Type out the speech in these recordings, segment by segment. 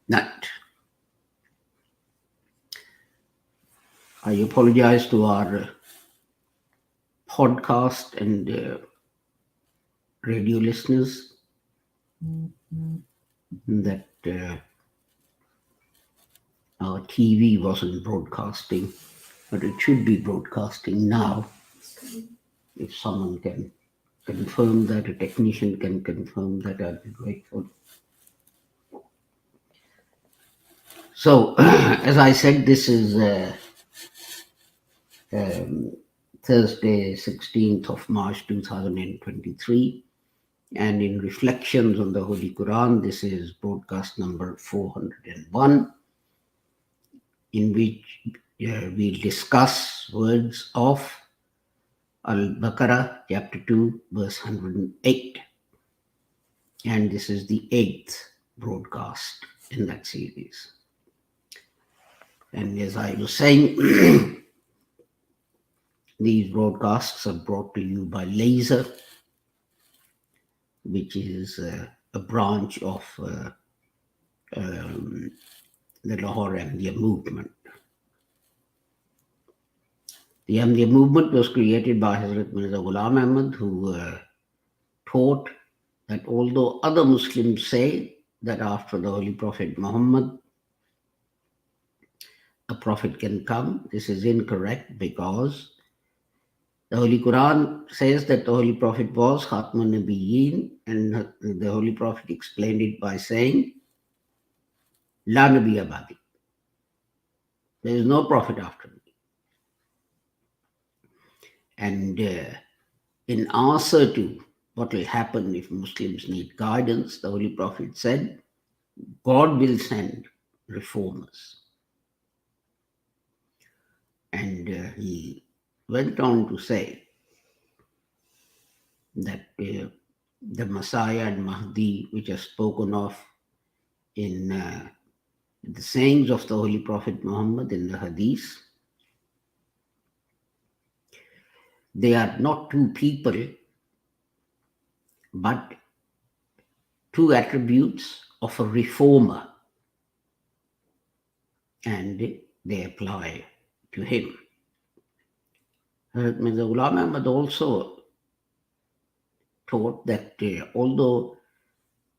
That I apologize to our podcast and radio listeners that our TV wasn't broadcasting, but it should be broadcasting now. If someone can confirm that, a technician can confirm that, I'll be grateful. So, as I said, this is Thursday, 16th of March 2023. And in reflections on the Holy Quran, this is broadcast number 401, in which we'll discuss words of Al-Baqarah, chapter 2, verse 108. And this is the 8th broadcast in that series. And as I was saying, these broadcasts are brought to you by Laser, which is a branch of the Lahore Ahmadiyya movement. The Ahmadiyya movement was created by Hazrat Mirza Ghulam Ahmad, who taught that although other Muslims say that after the Holy Prophet Muhammad, a prophet can come, this is incorrect, because the Holy Quran says that the Holy Prophet was Khatmun Nabiyyin, and the Holy Prophet explained it by saying, La Nabiyya Ba'di. There is no prophet after me. And in answer to what will happen if Muslims need guidance, the Holy Prophet said, God will send reformers. And he went on to say that the Messiah and Mahdi, which are spoken of in the sayings of the Holy Prophet Muhammad in the Hadith, they are not two people, but two attributes of a reformer, and they apply to him. Mirza Ghulam Ahmad also taught that although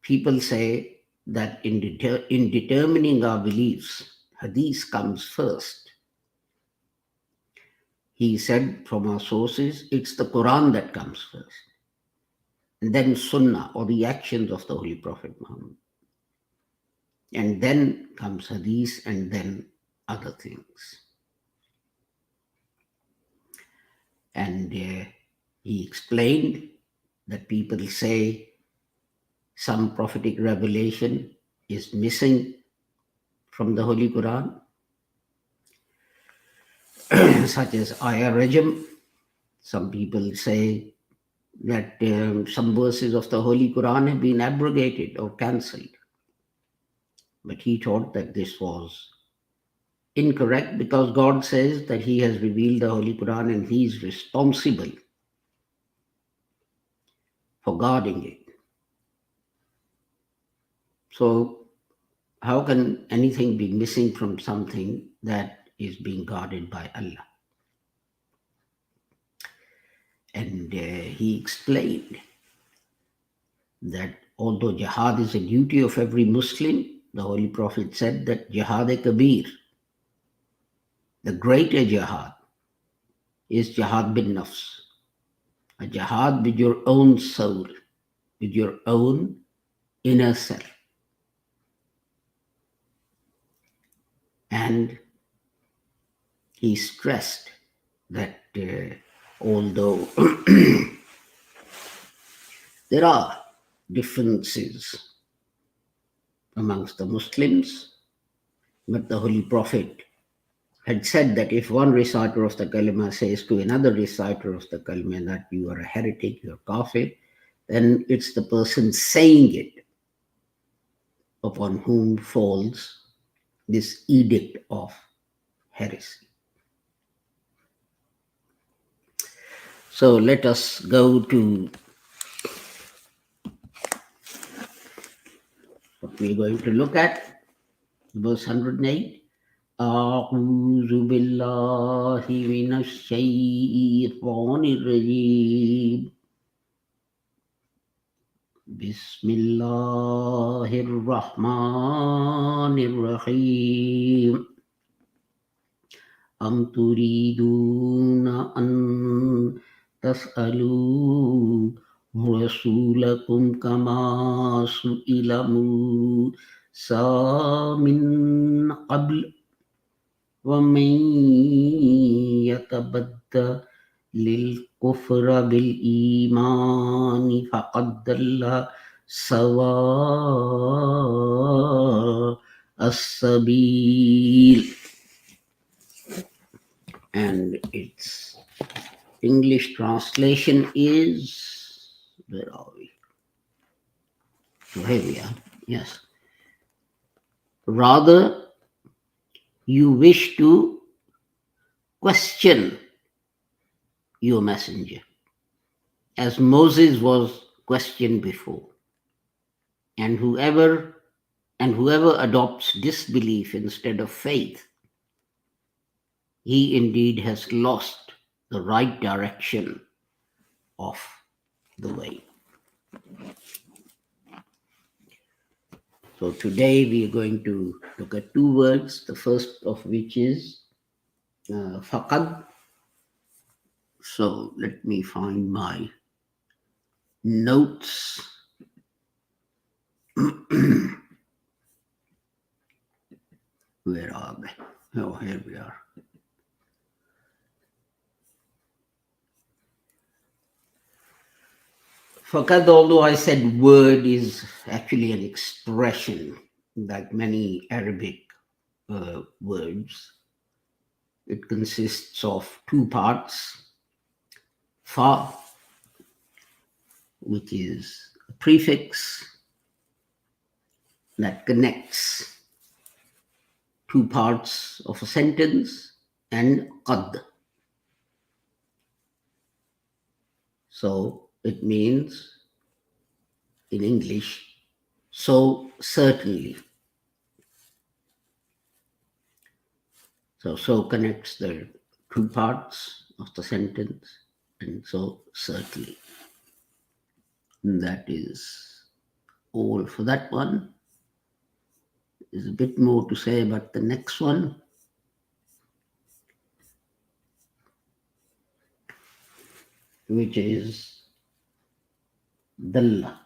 people say that in determining our beliefs, Hadith comes first, he said from our sources, it's the Quran that comes first, and then Sunnah, or the actions of the Holy Prophet Muhammad. And then comes Hadith, and then other things. And he explained that people say some prophetic revelation is missing from the Holy Quran, such as Ayah Rajam. Some people say that some verses of the Holy Quran have been abrogated or cancelled. But he taught that this was incorrect, because God says that he has revealed the Holy Quran and he is responsible for guarding it. So how can anything be missing from something that is being guarded by Allah? And he explained that although jihad is a duty of every Muslim, the Holy Prophet said that jihad-e-kabir, the greater jihad, is jihad bin nafs, a jihad with your own soul, with your own inner self. And he stressed that although there are differences amongst the Muslims, but the Holy Prophet had said that if one reciter of the kalima says to another reciter of the kalima that you are a heretic, you are kafir, then it's the person saying it upon whom falls this edict of heresy. So let us go to what we're going to look at. verse 108. أعوذ بالله من الشيطان الرجيم بسم الله الرحمن الرحيم أم تريدون أن تسألوا رسولكم كما سئل موسى من قبل ومن يتبدل للكفر بالإيمان فقد ضل سواء السبيل. And its English translation is, where are we? Oh, here we are. Yes. Rather, you wish to question your messenger, as Moses was questioned before. And whoever adopts disbelief instead of faith, he indeed has lost the right direction of the way. So today we are going to look at two words, the first of which is faqad. So let me find my notes. Where are they? Oh, here we are. Faqad, although I said word, is actually an expression, like many Arabic words. It consists of two parts. Fa, which is a prefix that connects two parts of a sentence, and qad. So it means, in English, so certainly. So connects the two parts of the sentence, and so certainly. And that is all for that one. There's a bit more to say about the next one. Which is dalla.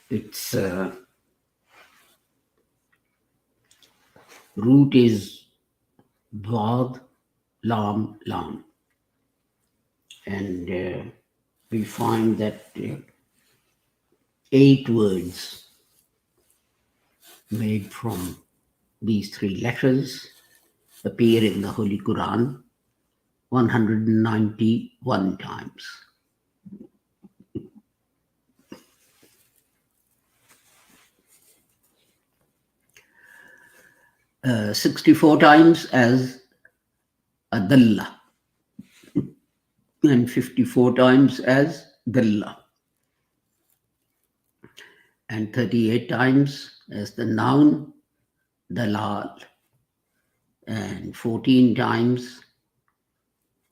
Its root is Dwad Lam Lam. And we find that 8 words made from these 3 letters appear in the Holy Quran 191 times. Uh, 64 times as Adalla and 54 times as Dalla and 38 times as the noun Dalal and 14 times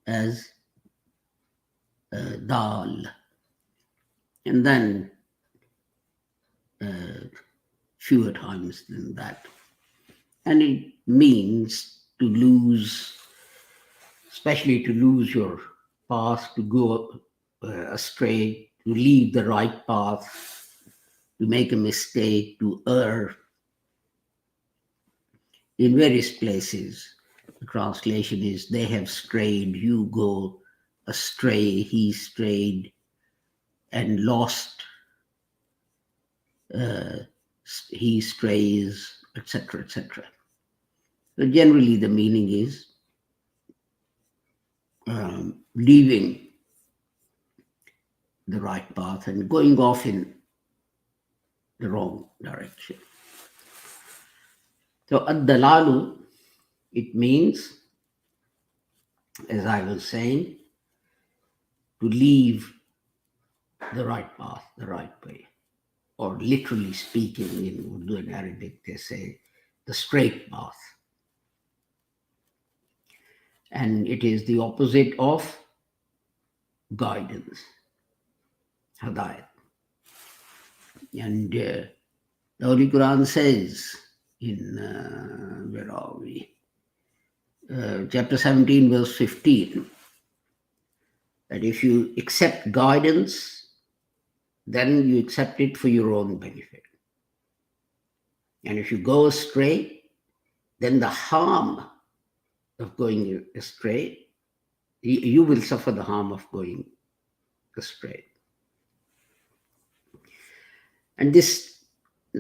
as Dal, and then fewer times than that. And it means to lose, especially to lose your path, to go astray, to leave the right path, to make a mistake, to err. In various places, the translation is, they have strayed, you go astray, he strayed and lost, he strays, etc., etc. So generally the meaning is leaving the right path and going off in the wrong direction. So ad-dalalu, it means, as I was saying, to leave the right path, the right way. or literally speaking in Urdu and Arabic, they say the straight path. And it is the opposite of guidance, Hidayat. And the Holy Quran says in, where are we? Chapter 17, verse 15, that if you accept guidance, then you accept it for your own benefit. And if you go astray, then the harm of going astray, you will suffer the harm of going astray. And this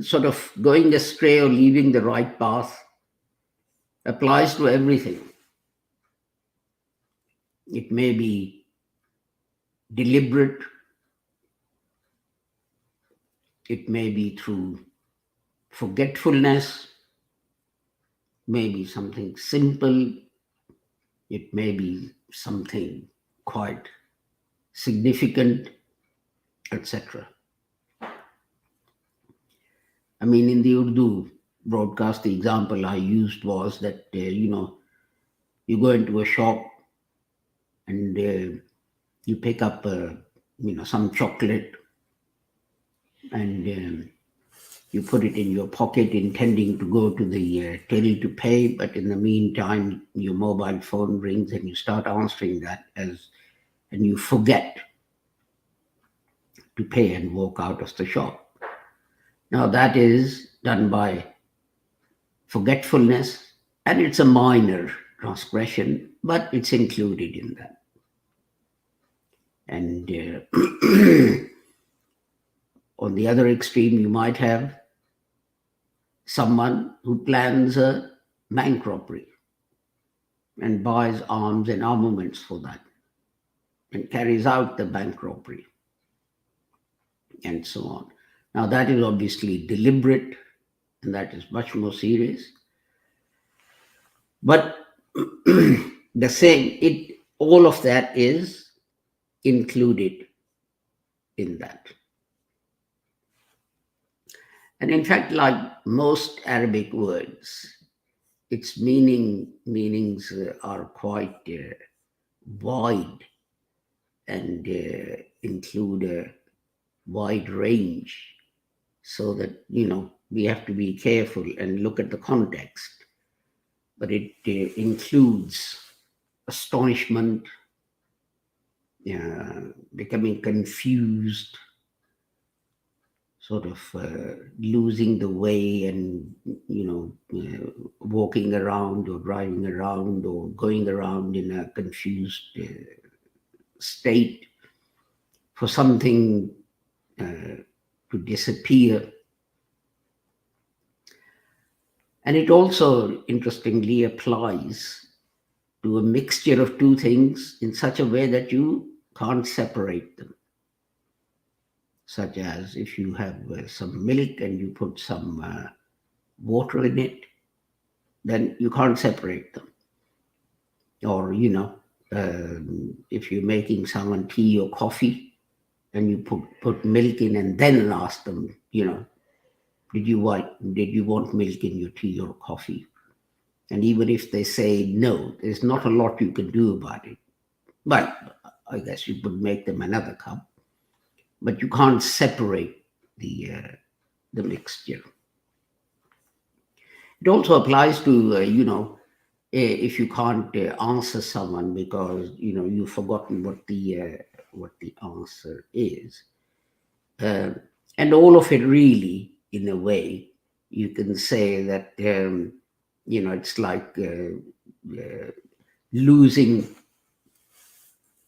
sort of going astray or leaving the right path applies to everything. It may be deliberate, it may be through forgetfulness, maybe something simple, it may be something quite significant, etc. I mean, in the Urdu broadcast, the example I used was that, you go into a shop and you pick up, some chocolate and you put it in your pocket intending to go to the till to pay, but in the meantime, your mobile phone rings and you start answering that and you forget to pay and walk out of the shop. Now that is done by forgetfulness, and it's a minor transgression, but it's included in that. And on the other extreme, you might have someone who plans a bank robbery and buys arms and armaments for that and carries out the bank robbery and so on. Now that is obviously deliberate and that is much more serious. But the same, all of that is included in that. And in fact, like most Arabic words, its meanings are quite wide and include a wide range, so that we have to be careful and look at the context. But it includes astonishment, becoming confused, sort of losing the way and walking around or driving around or going around in a confused state, for something to disappear. And it also interestingly applies to a mixture of two things in such a way that you can't separate them. Such as if you have some milk and you put some water in it, then you can't separate them. Or, if you're making someone tea or coffee and you put milk in and then ask them, did you want milk in your tea or coffee? And even if they say no, there's not a lot you can do about it. But I guess you could make them another cup. But you can't separate the mixture. It also applies to, if you can't answer someone because, you've forgotten what the answer is. And all of it really, in a way, you can say that, it's like losing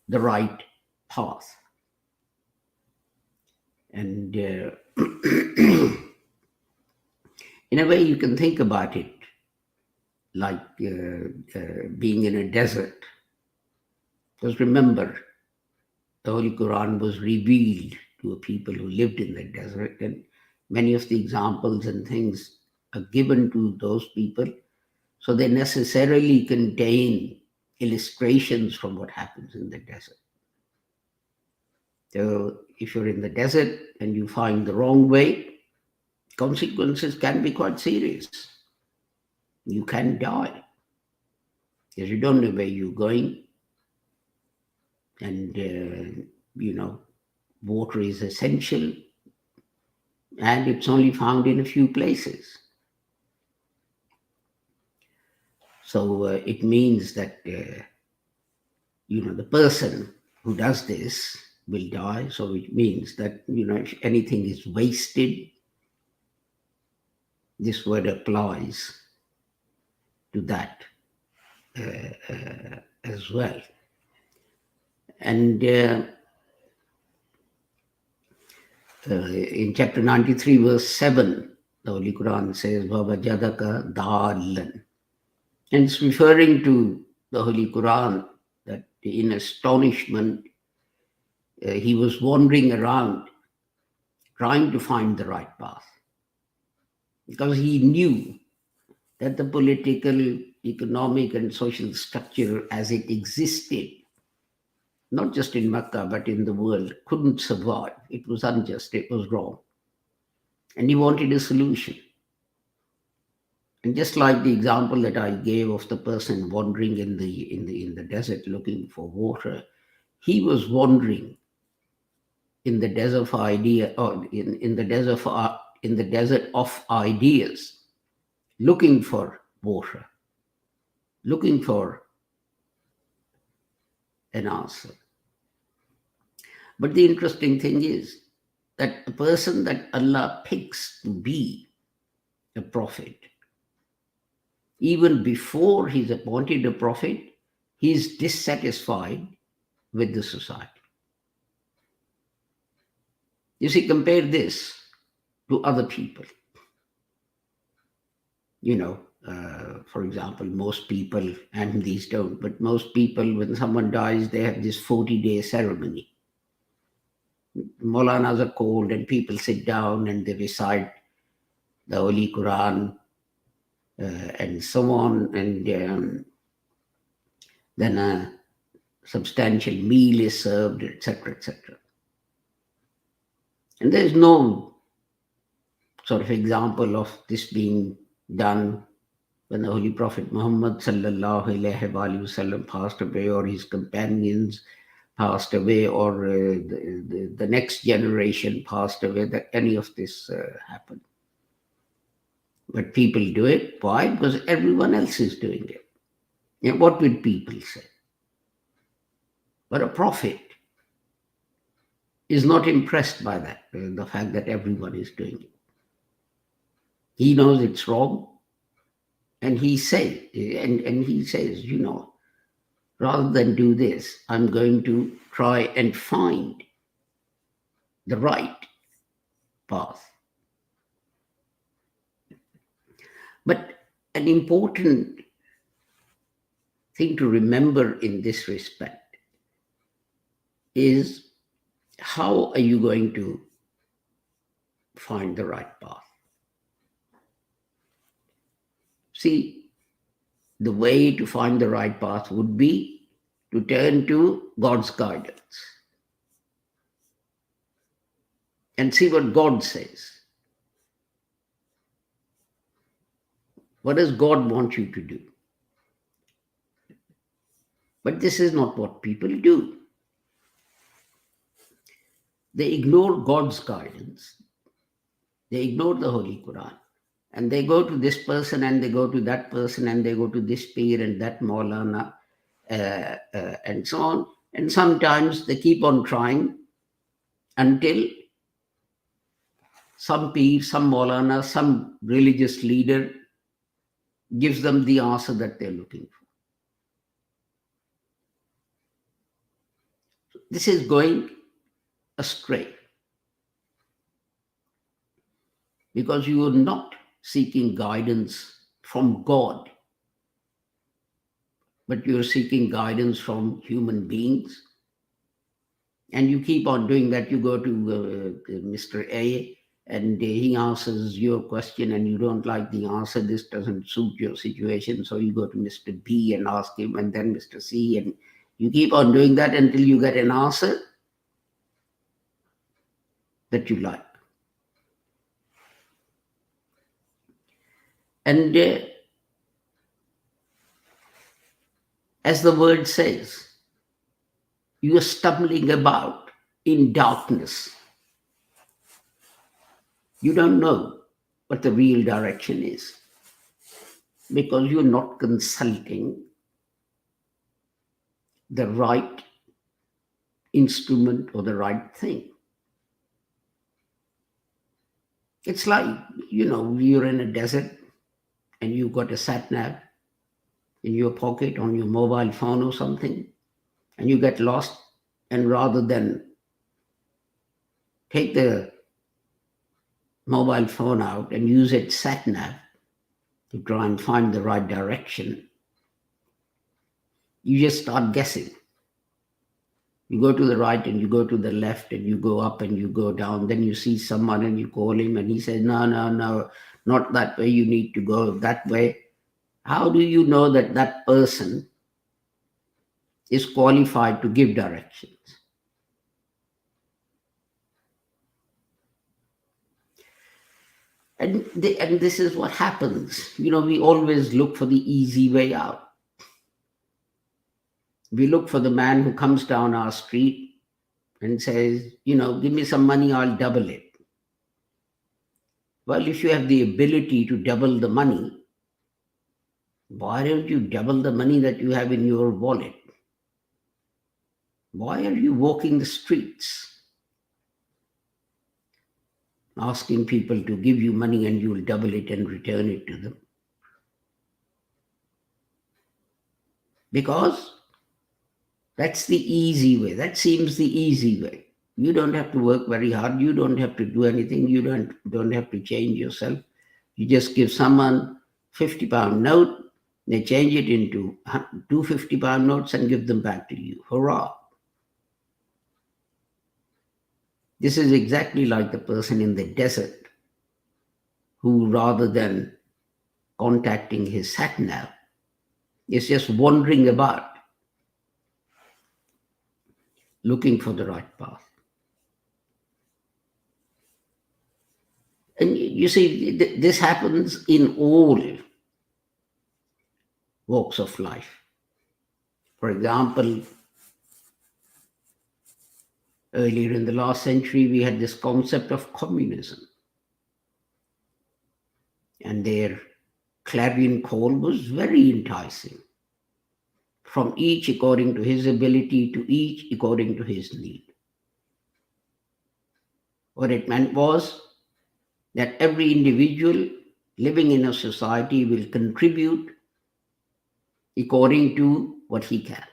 the right path. And in a way, you can think about it like being in a desert. Because remember, the Holy Quran was revealed to a people who lived in the desert, and many of the examples and things are given to those people. So they necessarily contain illustrations from what happens in the desert. So if you're in the desert and you find the wrong way, consequences can be quite serious. You can die because you don't know where you're going. And, water is essential, and it's only found in a few places. So it means that, the person who does this will die. So it means that, if anything is wasted, this word applies to that as well. And in chapter 93, verse 7, the Holy Quran says, Vavajadaka Dalan. And it's referring to the Holy Quran that in astonishment, he was wandering around trying to find the right path. Because he knew that the political, economic, and social structure as it existed, not just in Mecca, but in the world, couldn't survive. It was unjust, it was wrong. And he wanted a solution. And just like the example that I gave of the person wandering in the desert looking for water, he was wandering in the desert of idea, or in the desert of ideas, looking for water, looking for an answer. But the interesting thing is that the person that Allah picks to be a prophet, even before he's appointed a prophet, he's dissatisfied with the society. You see, compare this to other people. For example, most people, and these don't, but most people, when someone dies, they have this 40-day ceremony. Maulanas are called and people sit down and they recite the Holy Quran and so on, and then a substantial meal is served, etc., etc. And there's no sort of example of this being done when the Holy Prophet Muhammad sallallahu alaihi wasallam passed away, or his companions passed away, or the next generation passed away, that any of this happened. But people do it. Why? Because everyone else is doing it. What would people say? But a prophet is not impressed by that, the fact that everyone is doing it. He knows it's wrong, and he says, rather than do this, I'm going to try and find the right path. But an important thing to remember in this respect is, how are you going to find the right path? See, the way to find the right path would be to turn to God's guidance and see what God says. What does God want you to do? But this is not what people do. They ignore God's guidance. They ignore the Holy Quran. And they go to this person, and they go to that person, and they go to this peer and that Maulana, and so on. And sometimes they keep on trying until some peer, some Maulana, some religious leader gives them the answer that they're looking for. This is going astray, because you are not seeking guidance from God, but you're seeking guidance from human beings. And you keep on doing that. You go to Mr. A, and he answers your question, and you don't like the answer. This doesn't suit your situation. So you go to Mr. B and ask him, and then Mr. C, and you keep on doing that until you get an answer. that you like. And as the word says, you are stumbling about in darkness. You don't know what the real direction is because you're not consulting the right instrument or the right thing. It's like, you're in a desert and you've got a sat nav in your pocket on your mobile phone or something, and you get lost, and rather than take the mobile phone out and use its sat nav to try and find the right direction, you just start guessing. You go to the right and you go to the left and you go up and you go down. Then you see someone and you call him and he says, no, no, no, not that way. You need to go that way. How do you know that that person is qualified to give directions? And this is what happens. We always look for the easy way out. We look for the man who comes down our street and says, give me some money, I'll double it. Well, if you have the ability to double the money, why don't you double the money that you have in your wallet? Why are you walking the streets asking people to give you money and you'll double it and return it to them? Because that's the easy way. That seems the easy way. You don't have to work very hard. You don't have to do anything. You don't have to change yourself. You just give someone £50 note, they change it into two £50 notes and give them back to you. Hurrah. This is exactly like the person in the desert who, rather than contacting his sat nav, is just wandering about looking for the right path. And you see, this happens in all walks of life. For example, earlier in the last century, we had this concept of communism. And their clarion call was very enticing. From each according to his ability, to each according to his need. What it meant was that every individual living in a society will contribute according to what he can.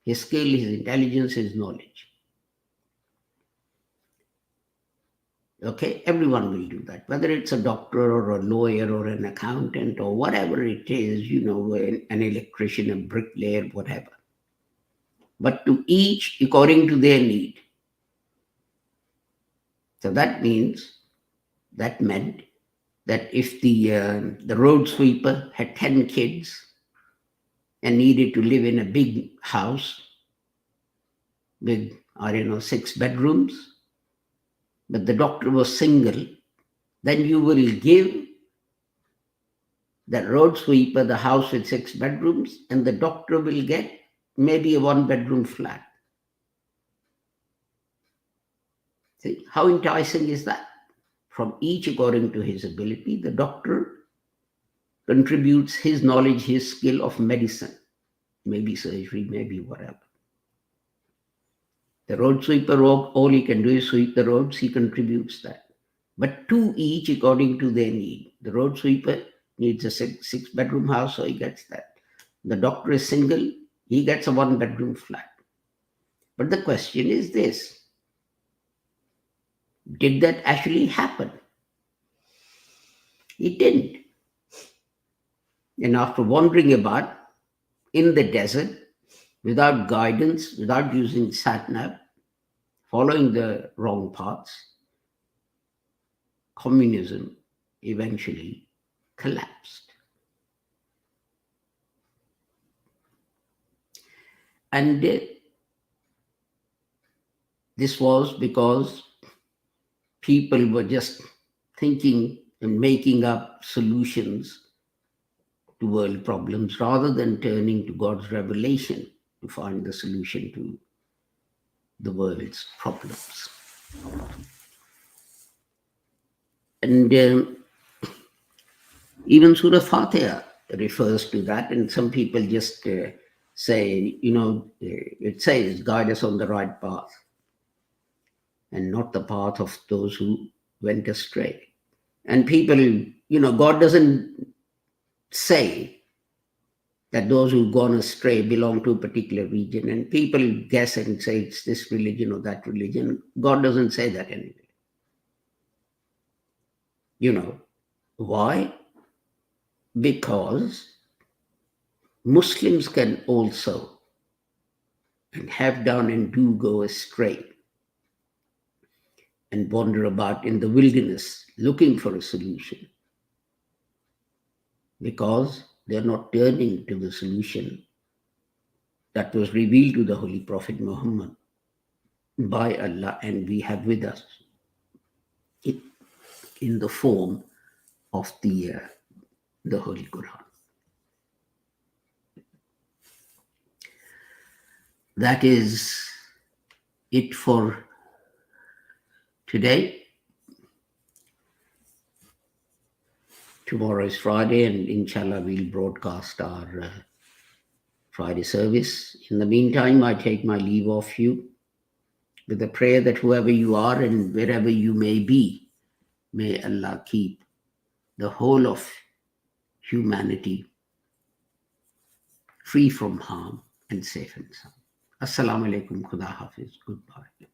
His skill, his intelligence, his knowledge. Okay, everyone will do that, whether it's a doctor or a lawyer or an accountant or whatever it is, an electrician, a bricklayer, whatever. But to each according to their need. So that meant that if the road sweeper had 10 kids and needed to live in a big house with, 6 bedrooms, but the doctor was single, then you will give that road sweeper the house with 6 bedrooms and the doctor will get maybe a 1-bedroom flat. See, how enticing is that? From each according to his ability, the doctor contributes his knowledge, his skill of medicine, maybe surgery, maybe whatever. The road sweeper, all he can do is sweep the roads, he contributes that. But to each according to their need. The road sweeper needs a 6-bedroom house, so he gets that. The doctor is single, he gets a 1-bedroom flat. But the question is this: did that actually happen? It didn't. And after wandering about in the desert, without guidance, without using sat-nav, following the wrong paths, communism eventually collapsed. And this was because people were just thinking and making up solutions to world problems rather than turning to God's revelation to find the solution to the world's problems. And even Surah Fatiha refers to that, and some people just say, it says, guide us on the right path and not the path of those who went astray. And people, God doesn't say that those who've gone astray belong to a particular region, and people guess and say it's this religion or that religion. God doesn't say that anyway. Why? Because Muslims can also, and have done and do, go astray and wander about in the wilderness looking for a solution, because they're not turning to the solution that was revealed to the Holy Prophet Muhammad by Allah, and we have with us in the form of the Holy Quran. That is it for today. Tomorrow is Friday, and inshallah we'll broadcast our Friday service. In the meantime, I take my leave of you with a prayer that whoever you are and wherever you may be, may Allah keep the whole of humanity free from harm and safe and sound. Assalamu alaikum, Khuda Hafiz, goodbye.